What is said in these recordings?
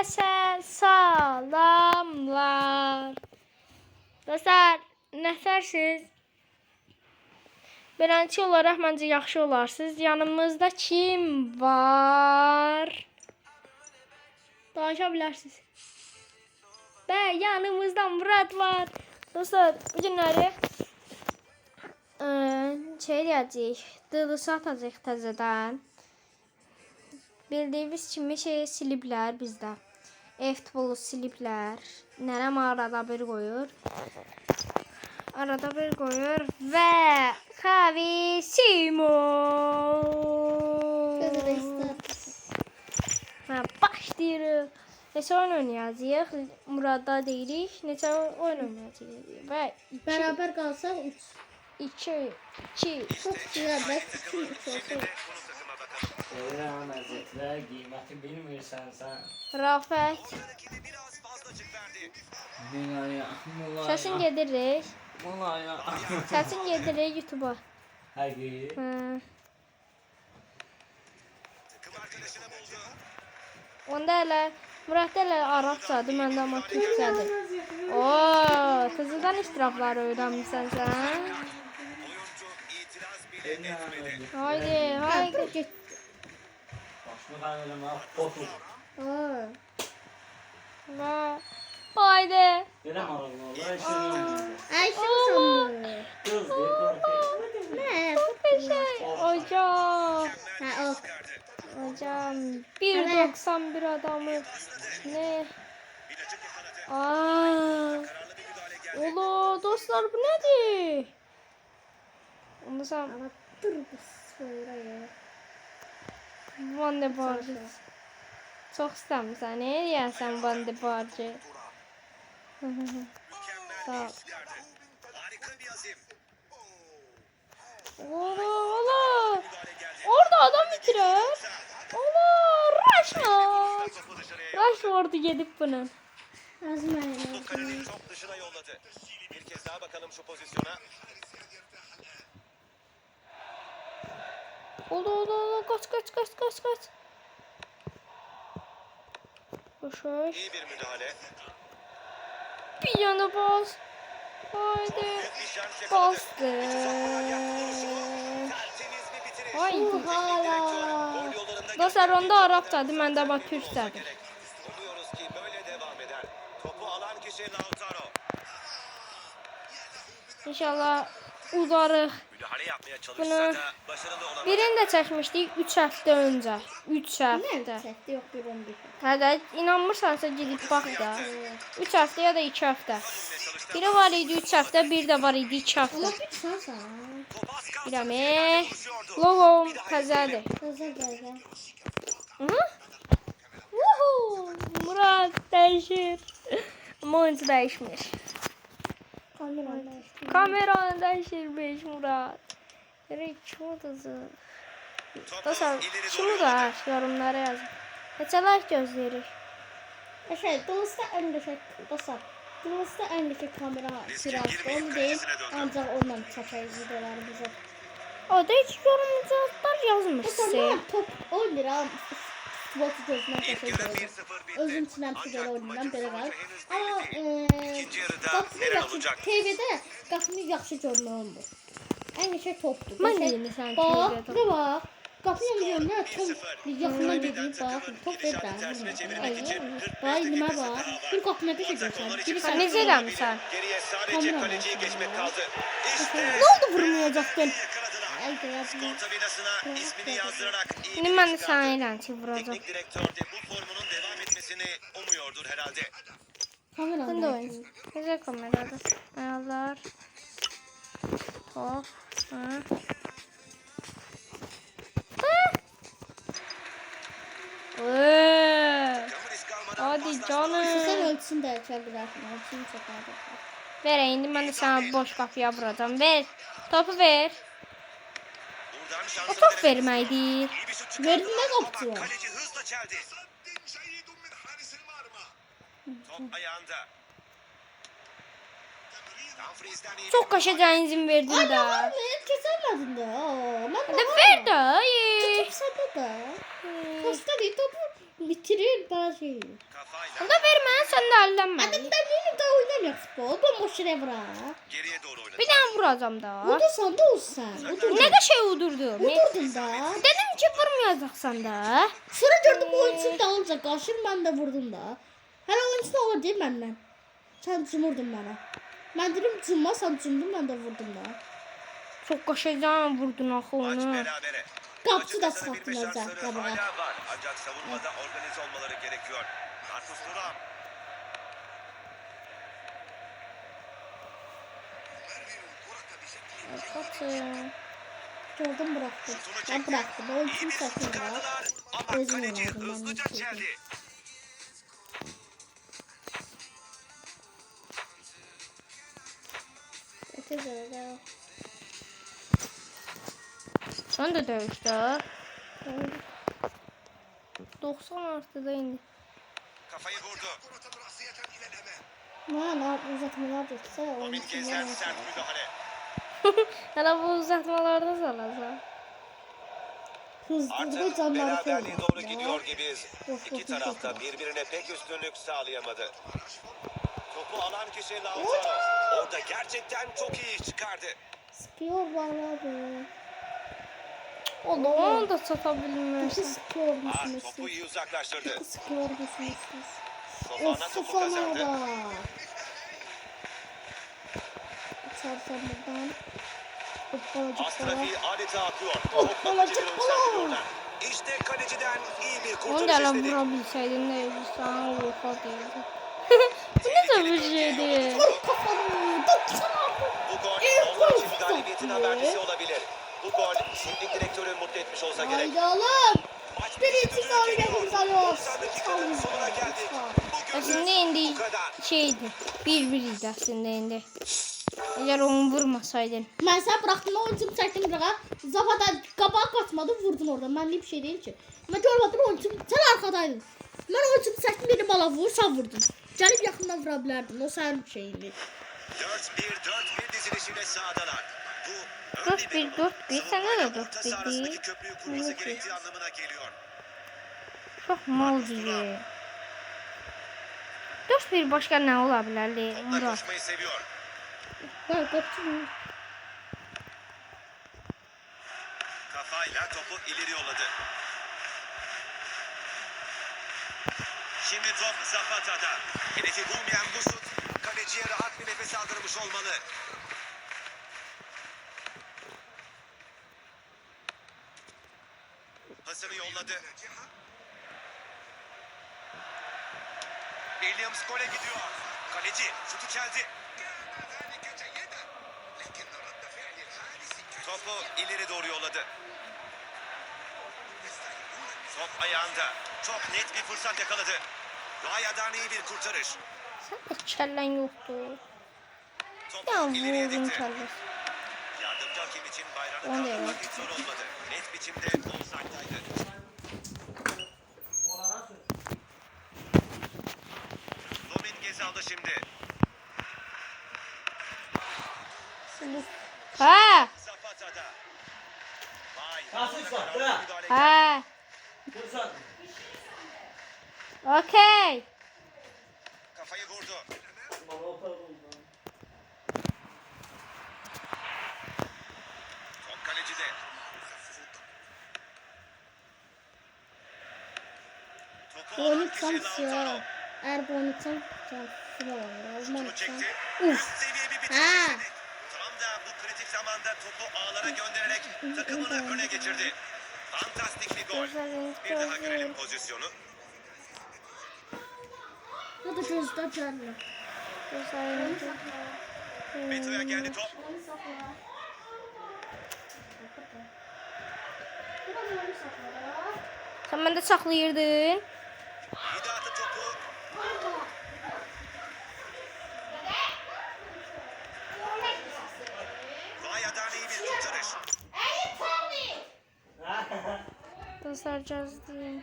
Herkese salamlar. Dostlar, nətərsiniz? Beləncə olaraq məncə yaxşı olarsınız. Yanımızda kim var? Danışa bilərsiniz. Və yanımızda Murad var. Dostlar, bu günləri deyəcəyik. Dılısı atacaq təzədən. Bildiyiniz kimi siliblər bizdə. F-futbolu siliblər. Nərəm arada bir qoyur. Və Xavi Simon. Başlayırıq. Neçə oyun oynayacağıq? Muradda deyirik. Neçə oyun oynayacağıq? Və bərabər qalsaq 3. 2. Çox bərabər 2 olsun. Seyrəm əzətlər, qiyməti bilmirsən sən. Rafət. Mulaya. Səsin gedirik. Mulaya. Səsin gedirik YouTube-a. Həqiqi. Onda elə Muradda elə Arabcadır, məndə amma Türkçədir. Ooo, təzədən istirafları öyrənmişsən sən. Haydi. Başını eləmə, otur. Və haydi. Belə maraqlı olur, eşirin. Ayşin sandı. Qız deyir, qorxuyor. Nə? Hocam. Hə, o. Hocam 1.91 adamı. Ne? Ola dostlar bu nedir? Onu sen Dur bu sıraya. Van de Barge. Çok istəmirsən, ne deyəsən Van de Barge? Sağ ol. Ola. Orada adam bitirir. Ola, Rashford gedib bunun. Top dışına yolladı. Bir kez daha bakalım şu pozisyona. Ola, kaç. Koş. İyi bir müdahale. Bir yana bas. Haydi. Büyük bir şans yakaladı. Bastı. Tertemiz bir bitiriş. Haydi. Gol yollarında Dostlar onda Arapçadır, məndə bax Türkçədir. umuyoruz ki böyle devam eder. Topu alan kişi Lautaro. İnşallah udarıq. Müdahale yapmaya çalışsa Bunu da başarılı olamadı. birini də çəkmişdik 3 həftə öncə. 3 həftə. Çəkdi, yox bir 11. Hədə inanmırsansa gedib bax da. 3 həftə ya da 2 həftə. Biri var idi 3 həftə, bir də var idi 2 həftə. Ola bir sansa. Birəmi. Logom təzədir. Təzə gəldi. Murad dəyişir. Amma oyuncu dəyişmir. Kameranı dəyişirmiş Murad. Gerek çoğuduzu. Dostlar kim udar? Yorumlara yazın. Neçələr gözləyirik? Dolayısıyla ən qəşəng dostlar. Dolayısıyla ən qəşəng kamera sırası. Onu deyim, ancaq onunla çəkək videolarımızı. O da hiç yorumcular yazmış Mesela size. top oynayıram. Futbolcu gözündən qəşəng Yarı görürəm. 1-0 bitti. Özüm üçün həmişə belə oynayıram, belə var. Amma İkinci yarıda qapını neler yaxşı, olacak? TV-də qapını yaxşı görmək olmur. Ən qəşəng topdur. Mən Qəşəng- deyim sən Bax, TV-də. bura bax. Qapını görünür, top yaxından gedir, bax, top ver də. Bax, ilmə bax. Bir qapını qəşəng görsən. Biri Sen ne eləmişsən? Geriye sadece kaleciyi geçmek kaldı. İşte Ne oldu vurmayacaktın? Ay, qıraq. skor tabinasına ismini yazdırarak iyi Şimdi bir ben de çıkardı. sana eğlence vuracağım. Teknik direktör de bu formunun devam etmesini umuyordur herhalde. Kamera Ben de oyun. Güzel kamerada. Ayarlar. Hop. Risk almadan Hadi Sen canım. ölçüsün də ölçə bilərsən, ölçünü çəkərdə. Ver indi ben de sana boş kapıya vuracağım. Ver. Topu ver. buradan O şansını top denedi. vermeydi. İyi bir şut çıkardı. Verdin ne kaptı? Kaleci hızla çeldi. Top ayağında. Dumfries'ten iyi Çok kaşacağın izin verdin de. Ay, kesemedin de. Aa, Hadi ver de. Hayır. Top sende de. Posta değil, topu bitirir bana şey. Kafayla Onda vermə, sən də əlləmə. Hadi ben benim de oynamıyor futbol. Bomboş yere bırak. geriye doğru oynadı. Bir dənə vuracam da. Vurdursan da olsan. Vurdurdun. Nə qəşəng vurdurdum. Vurdurdun da. Dedim ki, vurmayacaqsan da. Sonra gördüm bu oyuncu da olacak. Karşım ben de vurdum da. Her oyuncu da olur değil benden. Sen cumurdun bana. Ben dedim cumma sen cumdun ben de vurdum da. Çox qəşəng vurdun axı Maç onu. berabere. Kapçı da Maçı kazanabilme çıkarttılar şansları zaten. hala var. Ancak savunmada organize olmaları gerekiyor. Marcus Thuram. Kaçın. Gördüm bıraktım. Şutunu Ben çekti. bıraktım. O İyi oyuncuyu bir şut satın bırak. çıkardılar. Ama Özür kaleci dilerim, ben hızlıca bir şey çeldi. Ötece de. Sən də döyüşdə. 90 artıda indi. Kafayı vurdu. Ne uzatmalar geçse onun için Dominguez'den yalan sert söylüyor. müdahale. Hələ bu uzatmalarda salacaq. Hızlı ve Artık canları beraberliğe doğru koyuyor. gidiyor gibiyiz. Of, İki of, tarafta of. birbirine pek üstünlük sağlayamadı. Topu alan kişi Lautaro. Orada gerçekten çok iyi iş çıkardı. Sıkıyor vallahi be. Oğlum onu da sata Peki bilmirsən. sıkıyor musunuz Topu siz? iyi uzaklaştırdı. Peki sıkıyor musunuz siz? Sofana Of topu Sofana kazandı. da. Açarsam buradan. Hoppalacık As falan. trafiği adeta akıyor. Of, Top olacak kalecileri falan. yükseltiyorlar. İşte kaleciden iyi bir Onu kurtarış da hələ izledik. vura bilsəydin də sana oha deyirdi. Bu necə bir şeydir? Vur kafanı. 96. Bu gol İyi onlar için gol galibiyetin tabii. habercisi olabilir. Bu gol teknik direktörü mutlu etmiş olsa gerek. Haydi oğlum. Maç Birinci düdüğü gol geliyor. yapacağız. 90 dakikanın sonuna geldik. Əslində Bugün indi bu kadar. şeydi. 1-1 idi əslində indi. Əgər onu vurmasaydın. Ben sen bıraktın oyuncumu çektim bırak. Zafadan kabağa kaçmadı vurdun orada. Benlik bir şey değil ki. Ben görmedim oyuncumu. Sen arkadaydın. Ben oyuncumu çektim beni bana vur sen vurdun. Gelip yakından vurabilirdin. O senin şeyindi. 4-1 dizilişiyle sahadalar. Bu 4-1, 4-1, sende de 4-1 değil. köprüyü kurması gerektiği anlamına geliyor. Çox mal deyir. 4-1 başqa nə ola bilər Topla Murat? koşmayı seviyor. Ben kaçtım. Kafayla topu ileri yolladı. Şimdi top Zapata'da. Hedefi bulmayan bu şut kaleciye rahat bir nefes aldırmış olmalı. Pasını yolladı. Williams gole gidiyor. Kaleci şutu çeldi. Topu ileri doğru yolladı. Top ayağında. Çok net bir fırsat yakaladı. Raya'dan iyi bir kurtarış. Sən də kəllən yoxdur. Topu Ya ileriye vurdun dikti. kəlləsi. Yardımcı hakem için O bayrağını ne kaldırmak ya? hiç zor olmadı. Net biçimde offside'daydı. Dominguez aldı şimdi. Hə, Zapata'da. Vay. Kasım orada sattı karar ha. müdahale. hə. Fırsat. Okey. Kafayı vurdu. Top kalecide. Topu alan Bonitsam kişi Lautaro. siyah. Eğer bonitsam şanslı olur. Şutunu Olmazsa. çekti. Uf. Üst seviye bir bitiriş Ha. istedi. Tam da bu kritik zamanda topu ağlara göndererek takımını öne geçirdi. Fantastik bir gol. Bir daha görelim pozisyonu. Ya da gözde canlı. Meto'ya geldi top. Sən məndə saxlayırdın. Hidayat'ın topu. Raya'dan iyi bir kurtarış. Göstərəcəz deyim.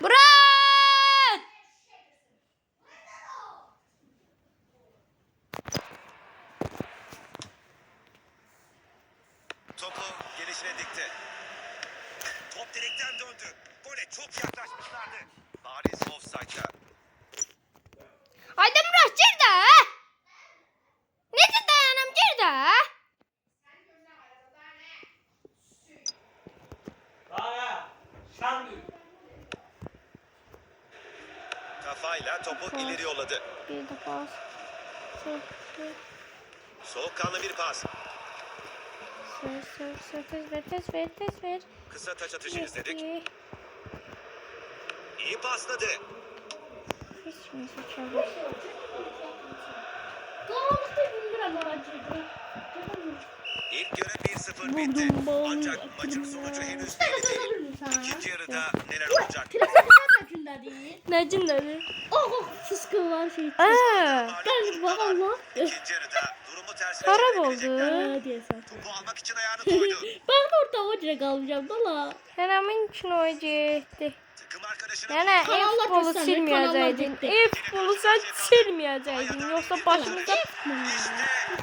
Murat! topu gelişine dikti. Top direkten döndü. Gole çok yaklaşmışlardı. Bariz offside'da. Haydi Murat gir də. Necə dayanam gir də. Daha şan büyük. Kafayla topu ileri yolladı. Bir də pas. Soğukkanlı bir pas. Tez ver. Kısa taç atışı izledik. İyi pasladı. Hiç kimse çalmaz. Qaranlıqda bilmirəm oracıdır. İlk yarı 1-0 bitti. Ancak maçın sonucu henüz belli değil. İkinci yarıda neler olacak? Sən gündədir. Nə cindədir? Oh, fıskı var şey. Gel bak Allah. İkinci yarıda durumu tersine Xarab çevirebilecekler. oldu. Deyəsən. Topu almak için ayağını koydu. Ben orada o cürə qalacağım da la. Həmin üçün o getdi. Takım arkadaşına Yəni Kanallar e-futbolu göstərmir, silməyəcəydin. kanallar getdi. E-futbolu sən silməyəcəydin. Yoxsa başımıza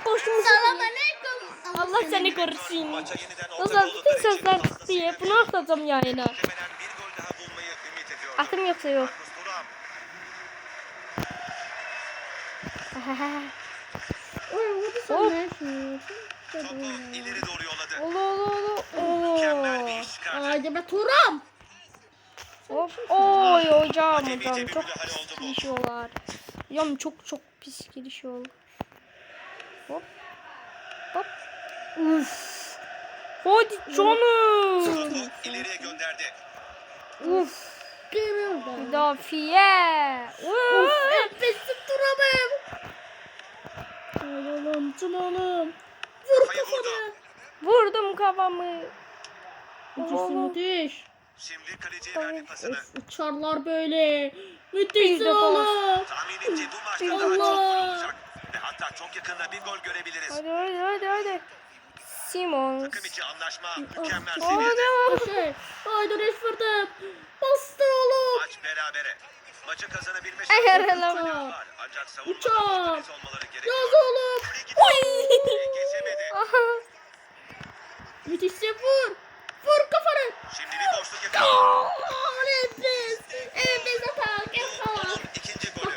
başımıza Salam aleyküm. Allah səni qorusun. maça yeniden Dostlar ortak bütün oldukları için sözler fazlasıyla diye bunu atacağım yayına. muhtemelen bir gol daha bulmayı ümit ediyor. Atım yoksa yok. Marcus Thuram Oy, o da Hop. sən topu ileri doğru yolladı. Olu. Mükemmel bir iş çıkardı. Haydi be Turam. Hop. Oy hocam Acemice hocam bir çok müdahale oldu pis bu. girişiyorlar. Hocam çok pis girişiyorlar. Hop. Hop. Uf. Hadi canım. Topu ileriye gönderdi. Uf. Kırıldı. Müdafiye. Uf. Enfesi Turam'ım. Oğlum, oğlum. Vur Kafayı vurdu. kafanı. Vurdum kafamı. Müthiş, müthiş. Şimdi kaleciye verdi pasını. Of, uçarlar böyle. Bir Müthiş de oğlum. Tahminimce bu maçta daha çok Allah. gol olacak. Ve hatta çok yakında bir gol görebiliriz. Hadi. Simons. Takım içi anlaşma mükemmel Hadi. seviyede. Haydi Rashford'um. Bastır oğlum. Maç berabere. Maçı kazanabilme Ay, şansı yaralama. var. Ancak savunmada Uçak. organize olmaları gerekiyor. Yaz oğlum. Geçemedi. Aha. Müthişse vur. Vur kafanı. Şimdi bir boşluk yakaladı. Nefes. Enfes atak. Onun ikinci golü.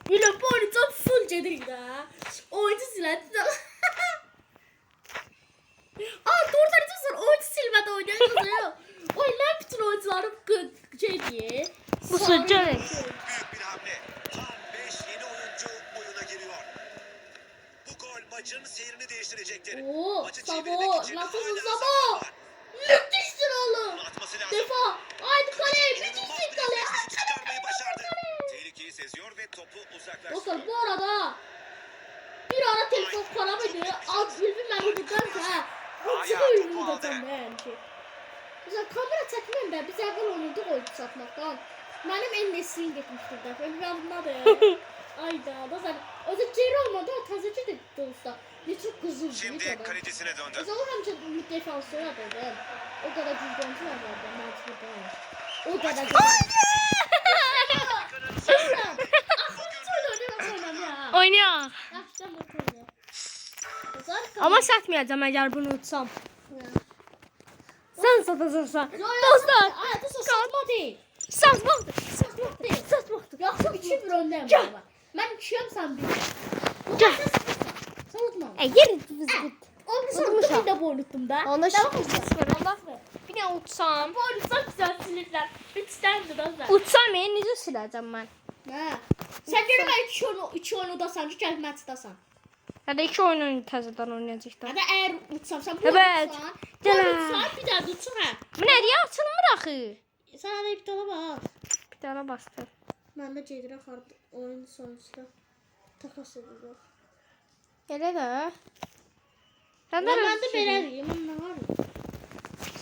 Böyle bu oyuncu full cedir ya. Oyuncu silendi. Doğru tarafı oyuncu silmedi oynuyor. Oyunlar bütün oyuncularım şey diye. Bu sıcak. Büyük bir hamle. Tam 5 yeni oyuncu oyuna giriyor. Bu gol maçın seyrini değiştirecektir. Oo, Maçı Sabo, çevirmek için lafı hala Sabo. zaman var. Müthişsin oğlum. Bunu atması lazım. Defa. Haydi kaleye. İnanılmaz Müthişsin bir kaleye. refleksle çıkarmayı başardı. Tehlikeyi seziyor ve topu uzaklaştırıyor. Dostlar bu arada bir ara telefon karamaydı. Az bildim ben gideceğim ha. Bu çıkı oyunu gideceğim bence. Mesela kamera çekmem de biz evvel oynuyorduk oyuncu satmaktan. Benim en neslin gitmiştir de. Öyle ben bunlar Ayda. Dostlar o da ceri olmadı o tazeci de dostlar. Ne çok kızıl Şimdi kalecisine döndü. O zaman hemşe defansı yapıyordu. O kadar cüzdansı vardı. O kadar Oynuyor. Ama satmayacağım eğer bunu utsam. Sen satacaksan. Dostlar. Hayatı satma değil. Satmaktır. Satmak değil. Satmaktır. Yoksa 2-1 öndeyim Gel. baba. Ben 2'yim sen 1. Gel. Sen unutma. Yerin bizi. Onu Unutmuşam. unuttum da bu unuttum da. Onda Tamam mı? onda. Bir de utsam. Bu unutsak güzel sinirler. Üçten de da Utsam necə siləcəm mən? Ha. Sen gene ben 2 oyunu da sen 2 maçdasan. Ya da 2 oyunu təzədən oynayacaqlar. Ya da eğer utsam sen bu Evet. unutsan. Bu Gel. unutsan bir daha tutsun ha. Bu nə deyə açılmır axı? Sana da iptala bak. Bir dənə bastı. Ben de Ceydir'e kartı oyun sonuçta takas ediyorum. Elə də. Ben de belirleyeyim. Ne var mı?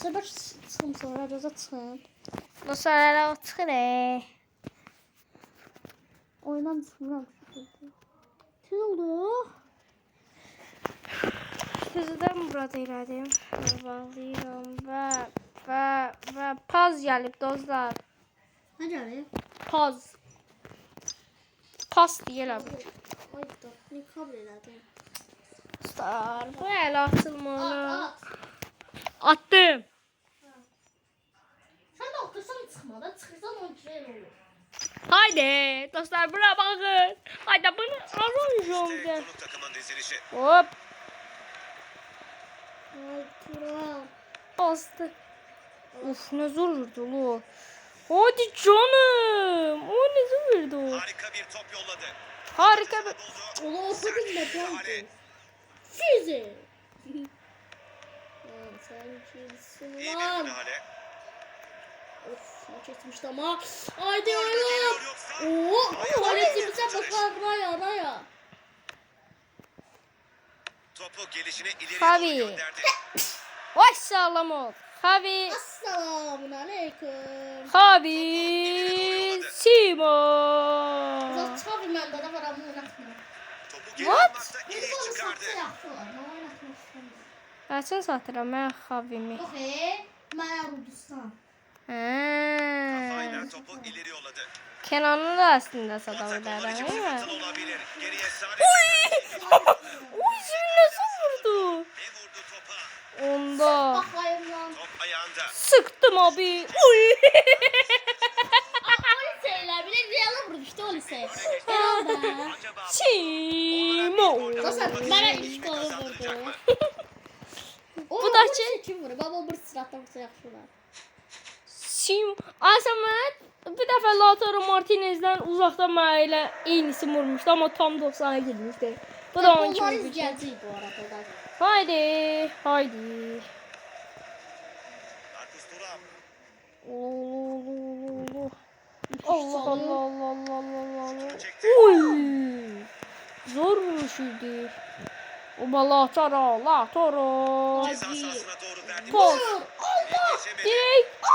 Sabah çıkım sonra da çıkın. Dostlar hələ çıxır. Oyundan çıkmıram. Ne oldu? Təzədən burada elədim. Bağlayıram və paz gəlib dostlar. Hadi abi. Paz. Pas deyirəm. Ay da ne kabul ederdim. Dostlar, bu el atılmalı. At. Attım. Sen de otursan çıkmadan çıkırsan 12 el olur. Haydi dostlar, buna bakın. Haydi bunu arayacağım İşte ben. konuk takımın dizilişi. Hop. Ay kral. Bastı. Of, ne zor vurdu lo. Hadi canım. O ne zor vurdu. Harika bir top yolladı. Harika bir. Buldu. Ola Sert okudum bir da müdahale. geldi. Füze. Sen kimsin İyi bir lan? müdahale. Of ne kesmişti ama. Haydi Gol mü oğlum. geliyor yoksa? Oo, hareketimize bakar raya. Topu gelişine ileri Tabii. doğru gönderdi. Vay sağlam ol. Habi. Assalamun aleyküm. Habi. Simon. Zat çavi məndə də var amma oynatmır. Topu geri What? atmakta Beni iyi bana çıkardı. satsa yaxşı olar. Mən oynatmaq istəmirəm. Kaçın satıram ben Habimi. Yox, mən Rudistan. Aynen topu ileri yolladı. Kenan'ı da aslında Atak onlar satabilirim için değil sıkıntılı mi? olabilir. Geriye Sane. Uy, şimdi nasıl vurdu? Ne vurdu topa? Onda. Baxayım lan. Top ayağında. Sıktım abi. Uy. O liseyle bile Real'a vurdu işte o lise. Herhalde. Acaba Simon. Dostlar mənə iş qolu kazandıracak vurdu. mı? Bu da şey- kim vurur? Baba bir sıratda vursa yaxşı olar. Sim. Asamet bir dəfə Lautaro Martinez'dən uzaqdan mənə elə eynisi vurmuşdu amma tam 90'a girmişdi. Bu da onun Onlar kimi bir şey. izləyəcəyik bu arada. Haydi. Haydi. Marcus Thuram. Allah Allah Allah Allah Allah Allah. Çekti. Uy. Zor vuruşuydu. O Lautaro, Lautaro. Ay. Ceza sahasına doğru verdi. Pol. Geçemedi. Direkt.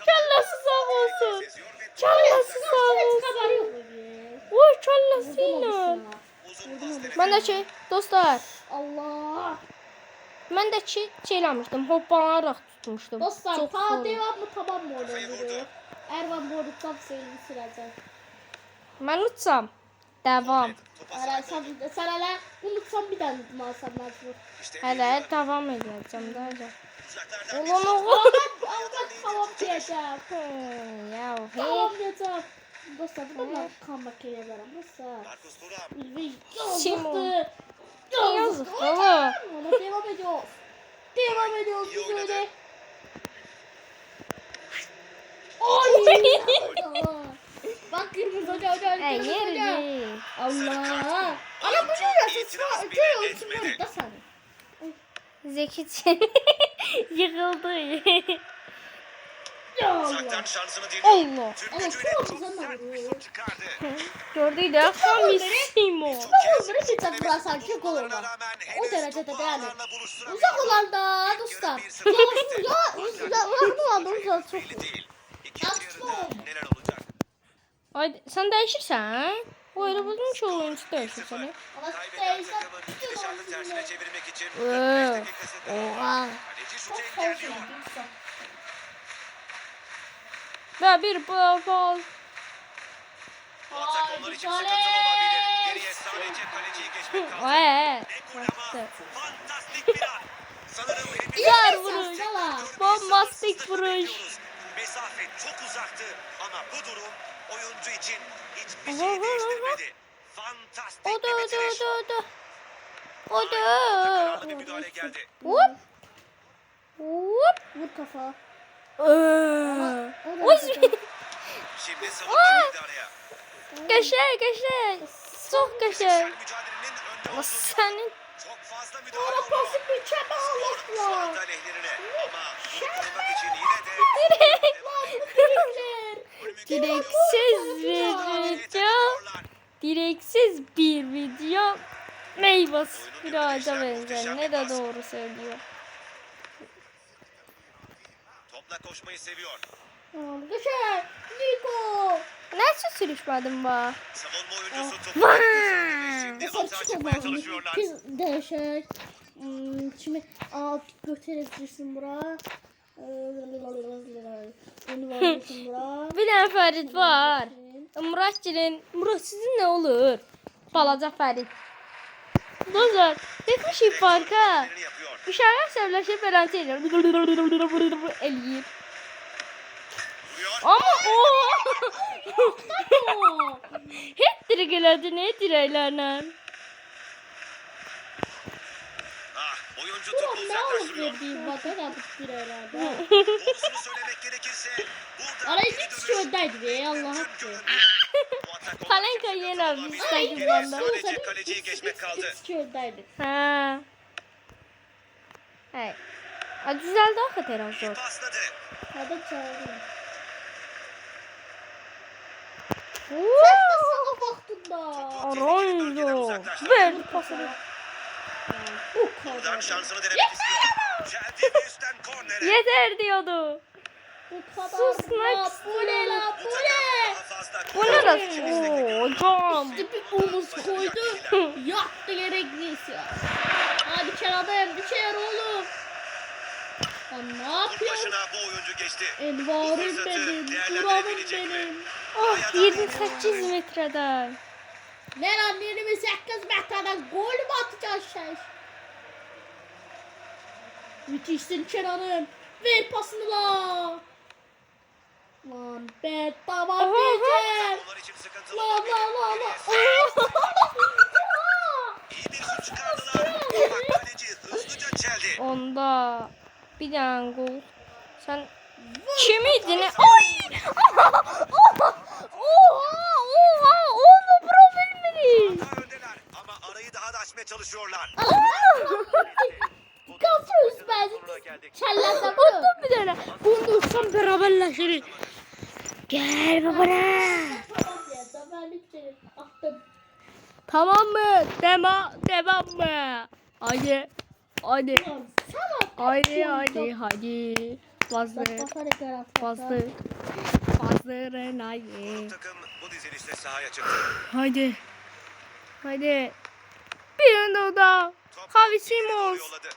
Kellesi sağ olsun. Seziyor ve Kellesi sağ Heç olsun. xəbəri yox idi. Uy kellesiyle. uzun pas denedi. Ben de şey dostlar. Allah. Ben de şey hoppanarak tutmuştum. Dostlar Çok ta zor. devamlı tamam mı Kafayı oynanır? vurdu. Ervan bu arada tam sevgili sürəcək. Ben utsam. Devam. Topa Ara sahip sen, oldu. sen hele unutsan bir tane tutmalsan mecbur. İşte Hele devam edeceğim daha. uzaklardan bir Ulan şut. oğlum. Ben tamam diyeceğim. Ya hey. Tamam diyeceğim. Dostlar bu da comeback edebilirim. Dostlar. Marcus Thuram. Ülvi Simon. yazıktı. Yazık Yazık. baba. Ona devam ediyoruz. Devam ediyoruz İyi biz oynadı. öyle. Ay. Bak kırmızı hoca Hey kırmızı hoca. yeri. Allah. Ana bu ne ya? Sen köy olsun böyle da sen. Zekice yıkıldı. Ya Allah. Uzaktan şansını Allah. deniyor. Tüm Ama gücüyle çok çok güzel sert bir vuruyor. şut çıkardı. Gördüydü. Hami Simon. Onları bir tane vurarsan çok olur. Bulunmalarına rağmen O henüz derecede topu yani. ağlarla buluşturamıyor. Uzak olan da dostlar. Uzak olan da uzak çok. Belli değil. İkinci Atma. yarıda neler olacak? Haydi sen değişirsen. O öyle bulmuş oyuncu değişir seni. Ama Kaybeden teyze takımın tutuyor gidişatı onu tersine şimdi. çevirmek için Ee, 45 dakikası kaldı. Kaleci şutu Çok engelliyor. fazla. Ve bir bal. Bu atak onlar için sıkıntılı olabilir. Geriye sadece kaleciyi geçmek kaldı. Eee. Ne gol ama. Fantastik bir an. Sanırım hepimiz Güzel İyi vuruş. saçmalar. Bombastik sabırsızlıkla vuruş. bekliyoruz. Mesafe çok uzaktı ama bu durum oyuncu için hiçbir şey değiştirmedi. Fantastik O da bir o da bitiriş. o da o da. O Kararlı bir da. müdahale geldi. Hop. Hop. Vur kafa. Oy. Şimdi savunma girdi araya. Köşe. Sok köşe. Fiziksel mücadelenin önde O olduğu senin. çok fazla müdahale Ona oldu. pası mükemmel Skor şu Allah'la. anda lehlerine ama bunu korumak için yine de Direksiz bir video. Direksiz bir video. Meyvas bir ağaca benzer. Ne de doğru söylüyor. Topla koşmayı seviyor. Düşer. Niko. Nasıl sürüşmedin ba? Savunma oyuncusu topu Vay! şimdi Mesela atağa çık çıkmaya o çalışıyorlar. Biz değişik. Şimdi götürebilirsin bura. Bunu verirsin bura. Bir tane Ferit var. Muratçının. Murat sizin ne olur? Balaca Ferit. Dostlar, yetmişik parka. Hareketlerini yapıyor. Uşaqlar səvləşib beləncə eləyir. Eləyir. Vuruyor. Amma o Hat-trick elədi ne dirəklərlə. Ah, oyuncu Ulan topu ne alıp uzaklaştırıyor. verdiğim vatan yapıp bir herhalde. Doğrusunu söylemek gerekirse burada Arayı geri hiç dönüş şördeydi be Allah'a mümkün hakkı. görünmüyor. Bu atak Palenka oldukça yeni abi, olabilir. Instagram'da. Geriye sadece kaleciyi geçmek kaldı. Hiç şördeydi. Hə. Hey. A düzəldi axı teraz İyi zor. pasladı. Hadi çağırın. Uuu. Sana baktın da. Ronaldo. Ver pasını. Bu Buradan kadar. şansını denemek istiyor. Geldi bir üstten kornere. Yeter diyordu. Bu kadar. Sus, da. Max. Bu ne la Bu bu takım ne? daha fazla Bu ne lan? Hocam. İşte bir omuz koydu. Yattı gerekliyse ya. Hadi Kerem bir şey yar oğlum. Lan ne Vur yapıyorsun? başına bu oyuncu geçti. Envarım benim. Duramım benim. Oh 28 metreden. Ne lan 28 metreden gol mü atacaksın sen? Müthişsin Kenan'ım. Ver pasını la. Lan be tamam Aha, diyeceğim. Onlar için sıkıntılı La olabilir. la la la. İyi bir şut çıkardılar. Ama kaleci hızlıca çeldi. Onda bir tane gol. Sen kimiydin? Ay! Oha! Olma problem mi? Daha öndeler ama arayı daha da açmaya çalışıyorlar. Kalkıyoruz bazı. Sonuna geldik. Çellerde Attım bir tane. Bunu uçsam beraberleşiriz. Gel babana. Tamam ya zaferlik seni attım. Tamam mı? Devam mı? Hadi. Hadi. Lan sen attın. Hadi. Fazla. Fazla. Fazla Renaye. Takım bu dizilişle sahaya çıktı. Hadi. Hadi. Bir anda da. Top Javi ileri doğru Simons. yolladı.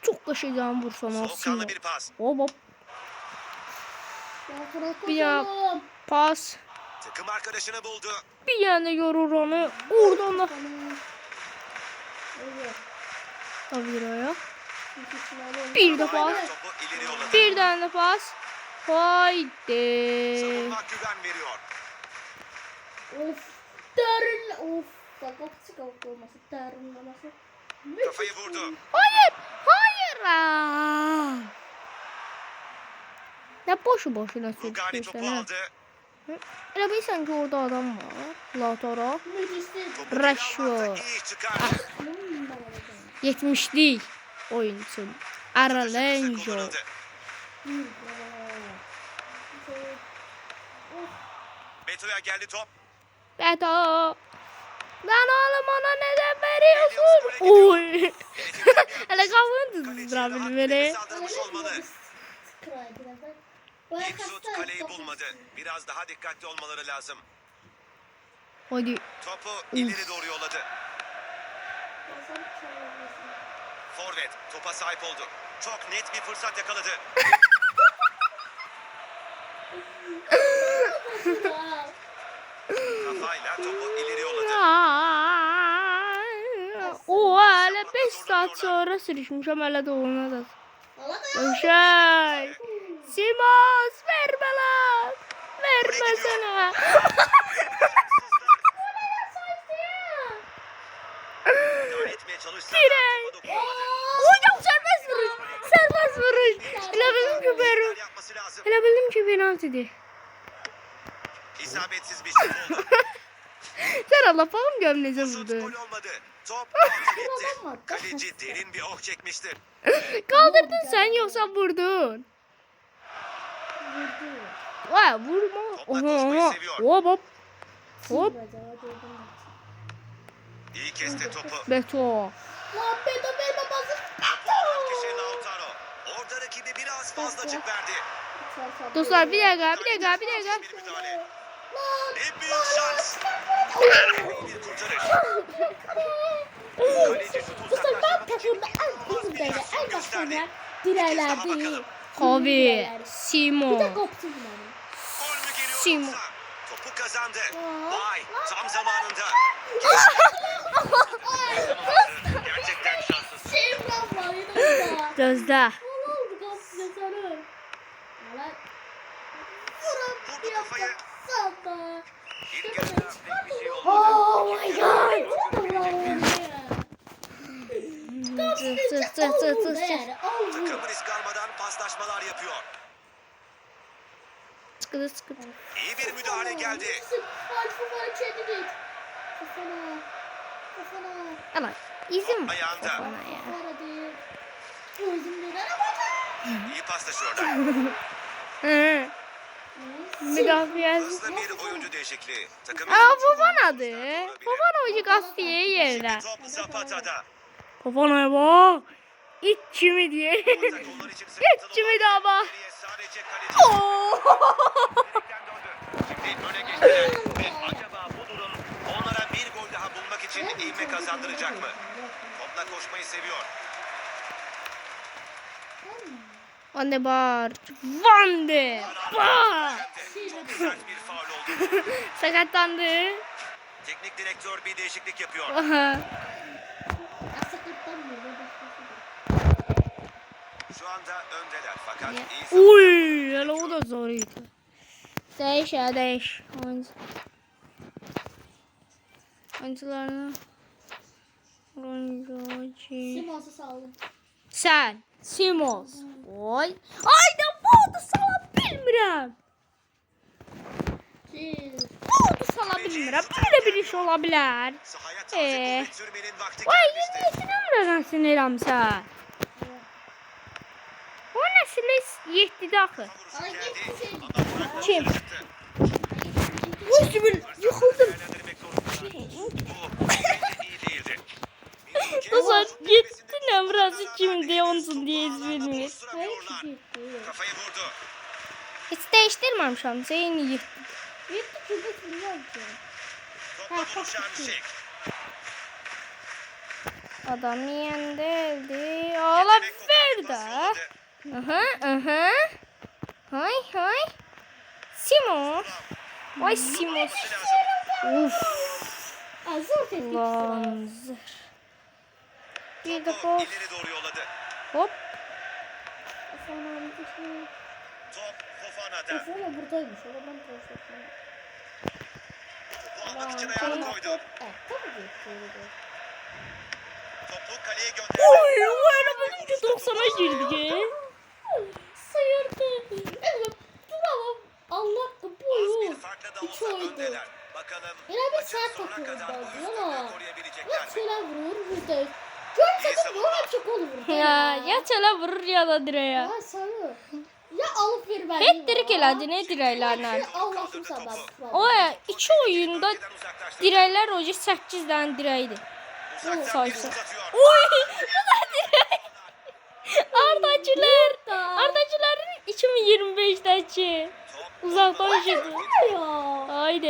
Çok kaşıyacağım vursam Soğukkanlı aslında. bir pas. Hop. Bir ya. Pas. Takım arkadaşını buldu. Bir yana yorur onu. Oradan da. Aviraya. Bir de pas. Topu ileri yolladı. Bir tane pas. Haydi. Savunma güven veriyor. Of. Derin. Of. Bak çıkart olması. Derinlemesi. Kafayı vurdu. Hayır. Aa. Ne boşuna Rugani topu sürtüyorsun ha. aldı. Elə bilirsən ki orada adam var. Lautaro. Müthişsin. Topu Rashford. geri almakta iyi iş çıkardı. 70'lik oyuncu. Aralenjo. Kullanıldı. Beto'ya geldi top. Beto. Lan oğlum ona neden veriyorsun? Oy. Hele kafını tuzdıra Kaleci beni. saldırmış olmalı. İlk şut kaleyi bulmadı. Biraz daha dikkatli olmaları lazım. Hadi. Topu ileri doğru yolladı. Forvet topa sahip oldu. Çok net bir fırsat yakaladı. Kafayla topu ileri yolladı. O hele 5 saat sonra sürüşmüşüm hele de ona da. Şey. Simons verme lan. Vermesene. Müdahale etmeye çalışsa da Direkt. topa dokunamadı. Hocam serbest vuruş. Serbest vuruş. Hele bildim ki Şeyler yapması lazım. Hele bildim ki penaltıydı. İsabetsiz bir şut oldu. Sen Allah falan gömlece Şut vurdu. gol olmadı. Top alta gitti. Kaleci derin bir oh çekmiştir. Kaldırdın sen yoksa vurdun. Vay vurma. Topla koşmayı seviyor. Hop hop. Hop. İyi kesti topu. Beto. Lan Beto verme bazı. Topu alan kişi Lautaro. Orada rakibi biraz fazla açık verdi. Dostlar bir dakika. Bir müdahale. En büyük şans. İyi bir kurtarış. Kaleci şutu Bu sefer uzaklaştırmak için takımda en inanılmaz bir iyi reaksiyon en gösterdi. başlarına Bir kez daha direledi. bakalım. Javi. Bir de Simon. koptu bunları. Gol mü geliyor Simon. yoksa? Topu kazandı. Vay, tam zamanında. Gerçekten şanslısın. Şey bırakma yine. Gözde. Ne oldu kapıya sarı? Valla. Vurdu kafayı. Sana. İlk yarıda pek bir şey olmadı. Oh my god. Takım risk almadan paslaşmalar yapıyor. Sıkıdı sıkıdı. İyi bir müdahale geldi. Kafana çevirdik. Kafana. Ama izin mi? Ayağında. Bana ya. Kafana değil. Gözümden İyi paslaşıyorlar. Hı. Müdafiası. Hızlı bir oyuncu değişikliği. Takım Aa Fofanadı. Fofana hoca gazeteye yerler. top Zapata'da. Fofana'ya bak. İç kimi diye. Onlar için İç kimi de ama. geriye sadece kaleci. Şimdi öne geçtiler. Ve acaba bu durum onlara bir gol daha bulmak için ivme kazandıracak mı? Topla koşmayı seviyor. Van de Bar. Van de Bar. Çok sert bir faul oldu. Sakatlandı. Teknik direktör bir değişiklik yapıyor. Aha. Şu anda öndeler fakat iyi savunma. Uy, hele o da zoruydu. Değiş ya değiş. Oyuncularına. Oyuncu. Siması sağlam. Sen. Simons. Oy. Ayda bu da sana bilmirəm. Bu da sana bilmirəm. Böyle bir iş olabilir. Sahaya taze kuvvet sürmenin vakti Vay gelmişti. yeni nesin eləmsə. O nəsil 7-də axı. Ay git Ama bırakmadı. Kim? Uy sibir yıkıldım. Değerlendirmek zorundayız. Bu iyi değildi. Dostlar gitti ne burası kimdi onsun diye izlemiyor. Kafayı vurdu. Hiç değiştirmemişim. Seni gitti. Gitti çocuk biliyor ki. Topla buluşan Şek. Adam yenildi. Olabilir de. Aha aha. Hay hay. Simon. Vay Simon. Uf. Azur tepki. Lan zır. Bir de Topu gol. ileri doğru yolladı. Hop. Top Fofana'da. Sonra buradaymış. O zaman transfer. Topu almak için ayağını koydu. Tabii ki. Topu kaleye gönderdi. Oy o arabanın 90'a girdi. Sıyırdı. Evet. Bravo. Allah Az boyu. bir farkla da Üç olsa oydu. öndeler. Bakalım Yine bir maçın sert sonuna bakıyoruz kadar bu bence üstünlüğü ama. koruyabilecekler Bak mi? şeyler vurur burada. Görsedim bu açık olur. Ya çala vurur ya da direğe. Ya sarı. Ya alıp ver ben. Hat-trick elədi ne dirəklərlə. Allah'ım sana. O ya 2 oyunda Bölgeden uzaklaştırdı. dirəklər hoca 8 dənə dirəkdi. Uzaktan bir sayısı. uzatıyor. Oy! Bu da dirək. Ardacıların 2025'dəki Top uzaqdan şutu. Ya. Haydi.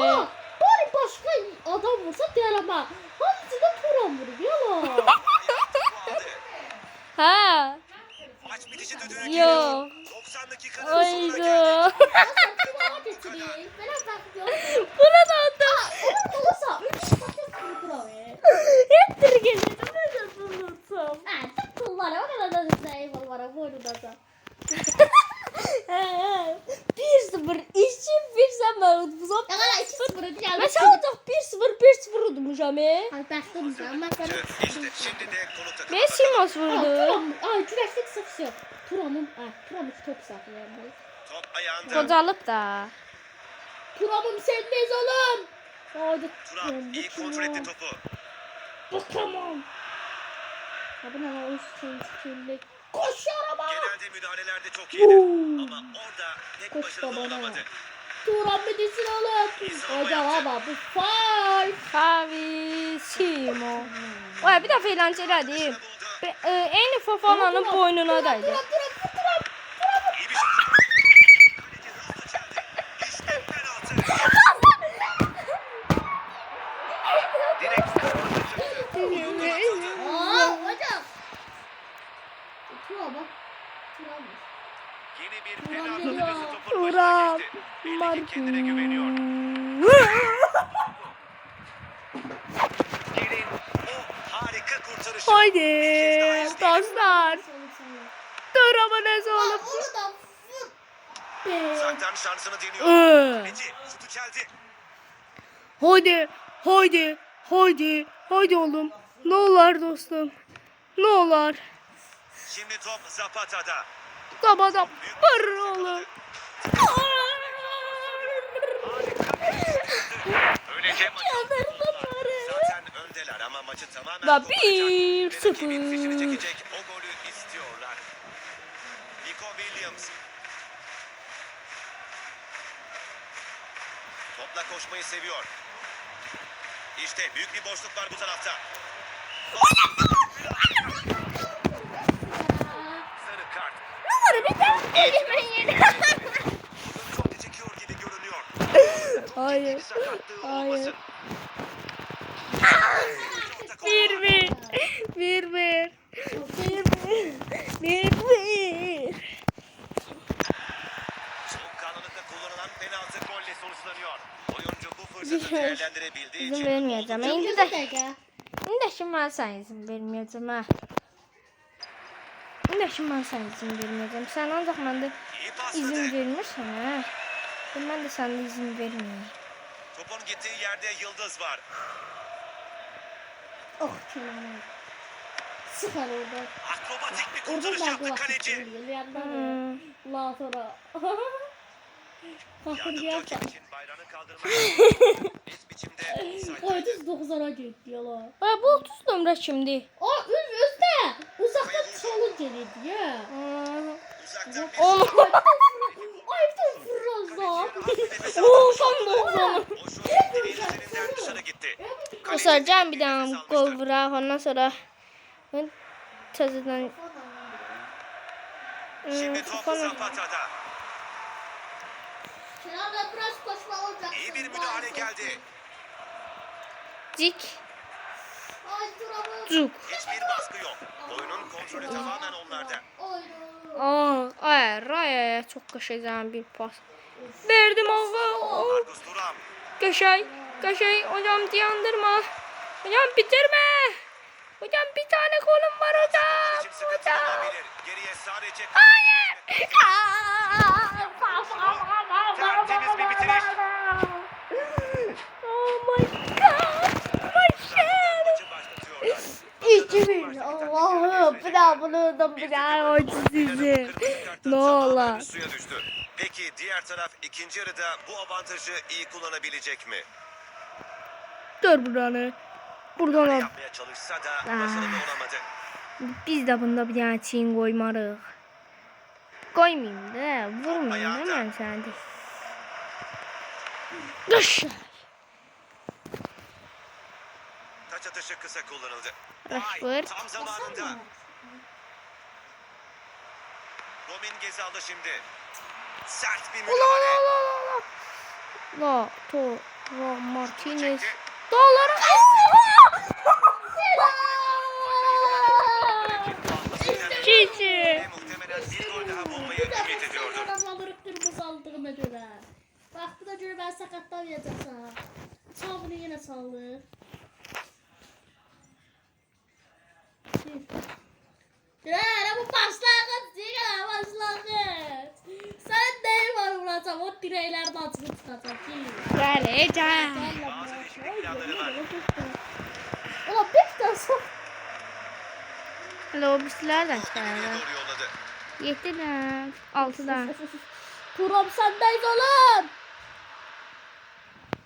Aa, bari başka adam vursa diyelim ha. Hamısı da Turan vuruyor ya. aldı. Ha. Maç bitici düdüğü Yo. geliyor. 90 dakikanın sonuna geldik. Haydi. Turan'a getireyim. Ben bakıyorum. Burada da Onun olursa 3 sakın Turan. hat-trick elədi. Necə unutsam. Ha, tık kullara o kadar da zayıf var boynu da. 1-0 işçi 1-0 mən udmuşam. Ya kadar 2-0 geldi. Mən sadəcə 1-0 udmuşam. Ay baktım sen ben sana. İşte şimdi de konu takımı. Mən Simons vurdu. Turan, ay güreşlik sıfır. Turan'ın top saklıyor. Top ayağında. Qocalıp da. Turan'ım sendeyiz oğlum. Hadi. Turan iyi kontrol etti topu. Bakamam. Abi ne var üstünlük. Koş araba. Genelde müdahalelerde çok iyiydi. Ama orada pek Koş başarılı babana. olamadı. Turan bitsin oğlum. Hocam ama bu faul. Xavi Simon. Oy bir dəfə eğlenceli Buldu. Eyni Fofana'nın boynuna daydı. Turan. İyi bir şut. Kaleci hızlı çeldi. İşte penaltı. Direkt Aa hocam. Turan bak. Turan bak. Yeni bir Turam penaltı geliyor. kulesi topun başına Turam. geçti. Belli ki kendine güveniyor. Gelin o harika kurtarışı. Haydi Bir kez daha izleyelim. dostlar. Turamanız Lan olup. oradan vur. Be. Uzaktan şansını deniyor. Ee. Kaleci şutu geldi. Haydi. Haydi. Haydi. Haydi oğlum. Ne olur dostum. Ne olur. Şimdi top Zapata'da. Tabada bir oğlum. Öylece maçı zaten öndeler ama maçı tamamen Ve koparacak. 1-0. Rakibin fişini çekecek o golü istiyorlar. Nico Williams. Topla koşmayı seviyor. İşte büyük bir boşluk var bu tarafta. Sarı kart. Çok çekiyor gibi görünüyor. Hayır. Sakatlığı Hayır. olmasın. 1-1. 1-1. 1-1. Soğukkanlılıkla kullanılan penaltı golle sonuçlanıyor. Oyuncu bu fırsatı değerlendirebildiği İzin için vermeyeceğim. Çok İndi güzel de. dakika. İndi de şimdi ben sana izin vermeyeceğim ha. İndi de şimdi ben sana izin vermeyeceğim. Sen ancak bende iyi pasladı. izin vermişsin ha. Ben de sende izin vermeyeyim. Topun gittiği yerde Yıldız var. Oh kenara. Sıkar orada. Akrobatik bir Orada kurtarış yaptı mağlup kaleci. geliyor. Bir yandan Hmm. la sonra. Fakir Yardımcı yapar. hakem için bayrağını kaldırmak. Net biçimde offside. Koyduz 9'a gidiyorlar. Ha bu 30 numara şimdi. O özde. Uzaktan çalın gelirdi ya. Uzaktan bir Oğlum. Ay bir fırrazda. Oo tam 90. O şut direğin üzerinden dışarı gitti. Kusaracağım bir daha gol vurar. Ondan sonra ben tezeden Şimdi top Zapata'da. Kenarda biraz koşma olacak. İyi bir müdahale geldi. dik Ay duramam. cuk. Hiçbir baskı yok. Oyunun kontrolü tamamen onlarda. Raya çok kaşıyacağım bir pas. Verdim oğlum. Marcus Thuram. Kaşay hocam dayandırma. Hocam bitirme. Hocam bir tane golüm var hocam. İçim sıkıntı olabilir. Geriye sadece... Tertemiz bir bitiriş. Oh my god. Başım. Maçı başlatıyorlar. 2-1. Allah'ım bir daha bunu da bir daha oysun sizi. Ne olur. Suya düştü. Peki diğer taraf ikinci yarıda bu avantajı iyi kullanabilecek mi? Dur buranı. Buradan al. Yapmaya çalışsa da başarılı olamadı. Biz de bunda bir tane çiğin koymarıq. Koymayayım da vurmayayım da ben sende. Dış. Taç atışı kısa kullanıldı. Rashford. Vay, tam zamanında. Robin Gezal'da şimdi. Sert bir Ula müdahale. La to la Martinez. Çekti. Dolara. Cici. Ve muhtemelen bir gol daha bulmayı ümit ediyordu. Alırıq qırmızı aldığıma görə. Bax buna görə mən sakatlamayacaqsan. Çavını yenə salır. Görə bu başlanğıc deyil, başlanğıc. Sən nəyi var vuracaq? O dirəklərdən açılıb çıxacaq ki. Geleceğim. Bazı değişiklik planları var. Ulan bir tane sok. Lobislerden İleriye çıkardı. doğru yolladı. 7'den 6'dan. Turam sendeyiz oğlum.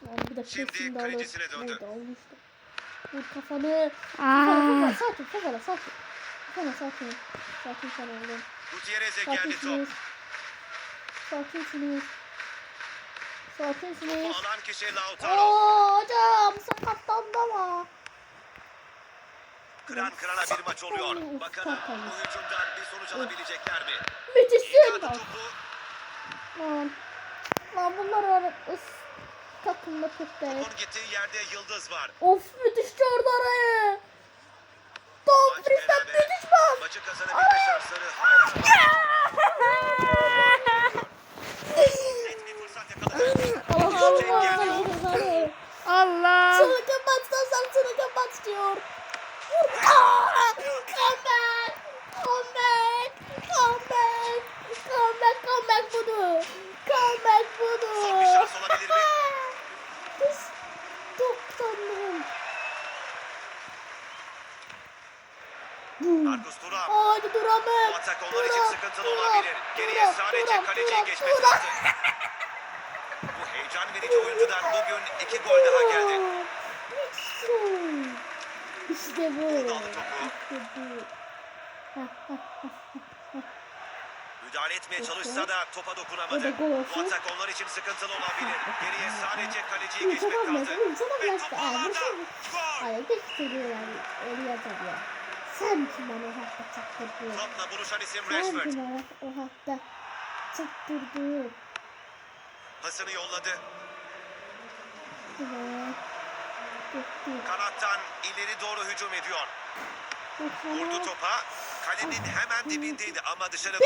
Lan bir de Şimdi kesin kalecisine döndü. Neydi olmuştu. Vur kafanı. Aa. Sakin kafana sakin. Kafana sakin. Sakin sen oğlum. Gutierrez'e geldi Sakinsiniz. top. Sakinsiniz. Sakinsiniz. Topu alan kişi Lautaro. Oo hocam sakatlandı ama. Kıran kırana bir maç oluyor. Bakalım bu hücumdan bir sonuç alabilecekler mi? Müthişsin. Yıkadı topu. Lan bunlar var. Takımda çok değil. Topun gittiği yerde Yıldız var. Of müthiş gördü arayı. Tom Maç Fris'ten berabere. müthiş pas. Maçı kazanabilme şansları hala var. Marcus Thuram. Haydi Thuram. Bu atak onlar için sıkıntılı olabilir. Geriye sadece kaleciyi geçmek lazım. Bu heyecan verici oyuncudan bugün 2 gol daha geldi. İşte bu. Buldu aldı topu. İşte bu. Müdahale etmeye çalışsa da topa O da dokunamadı. gol olsun. Bu atak onlar için sıkıntılı olabilir. Geriye sadece kaleciyi geçmek Tamam, kaldı. sana Ve biraz topu da alanda. Gol! Ay pek seviyorum. Öyle yapıyor. Sen kim bana o hakta çaktırdın? Topla buluşan isim Sen Rashford. kim bana o hakta çaktırdın? Pasını yolladı. Evet. Gitti. Kanattan ileri doğru hücum ediyor. Vurdu topa. Kalenin hemen dibindeydi ama dışarı vurdu.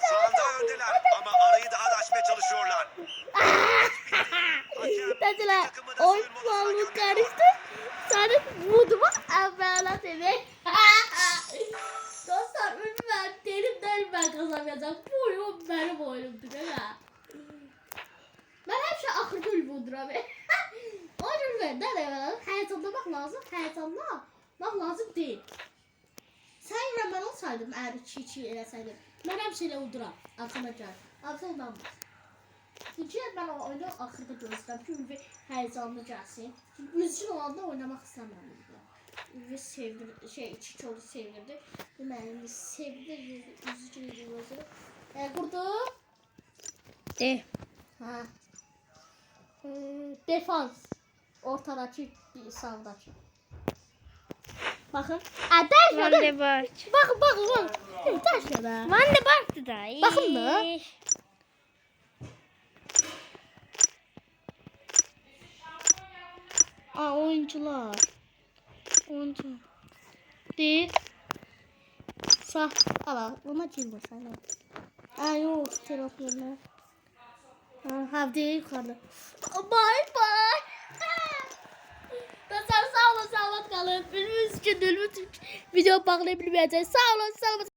Şu anda öndeler ama arayı daha da açmaya çalışıyorlar. Dediler takımı da oy soyunma odasına puanı gönderiyor. karıştı. Sana vurdu mu? Evvela seni. Dostlar ben derimden ben kazanmayacağım. Bu oyun benim oyunumdur. Ben hep şey akırda ölümdür abi. O yüzden evvela heyecanlamak lazım. Heyecanlamak lazım değil. Sen ben olsaydım eğer çiğ eleseydim. Ben hep şeyle uyduram. Arkadaşlar. Abi sen inanmaz. Çünkü ben o oyunu axırda gözləm. Çünki heyecanlı gəlsin. Üzgün olanda oynamaq istəmirəm. Ve sevdir, Çiçoğlu sevdirdi. Deməli, sevdir, üzgün olacaq. Qurdu. De. Ha. Defans. Ortadakı, sağdakı. Bakın. Van de Beek. Bakın. Taşla da. Van de Beek da. Bakın da. Oyuncular. Değil. Sağ. Ala. Ona girme sana. Yok. Taraflarına. Ha değil yukarıda. Bye bye. Dostlar sağ olun, sağlık kalın. Bildiğiniz için video bağlayabilmeyeceğiz. Sağ olun.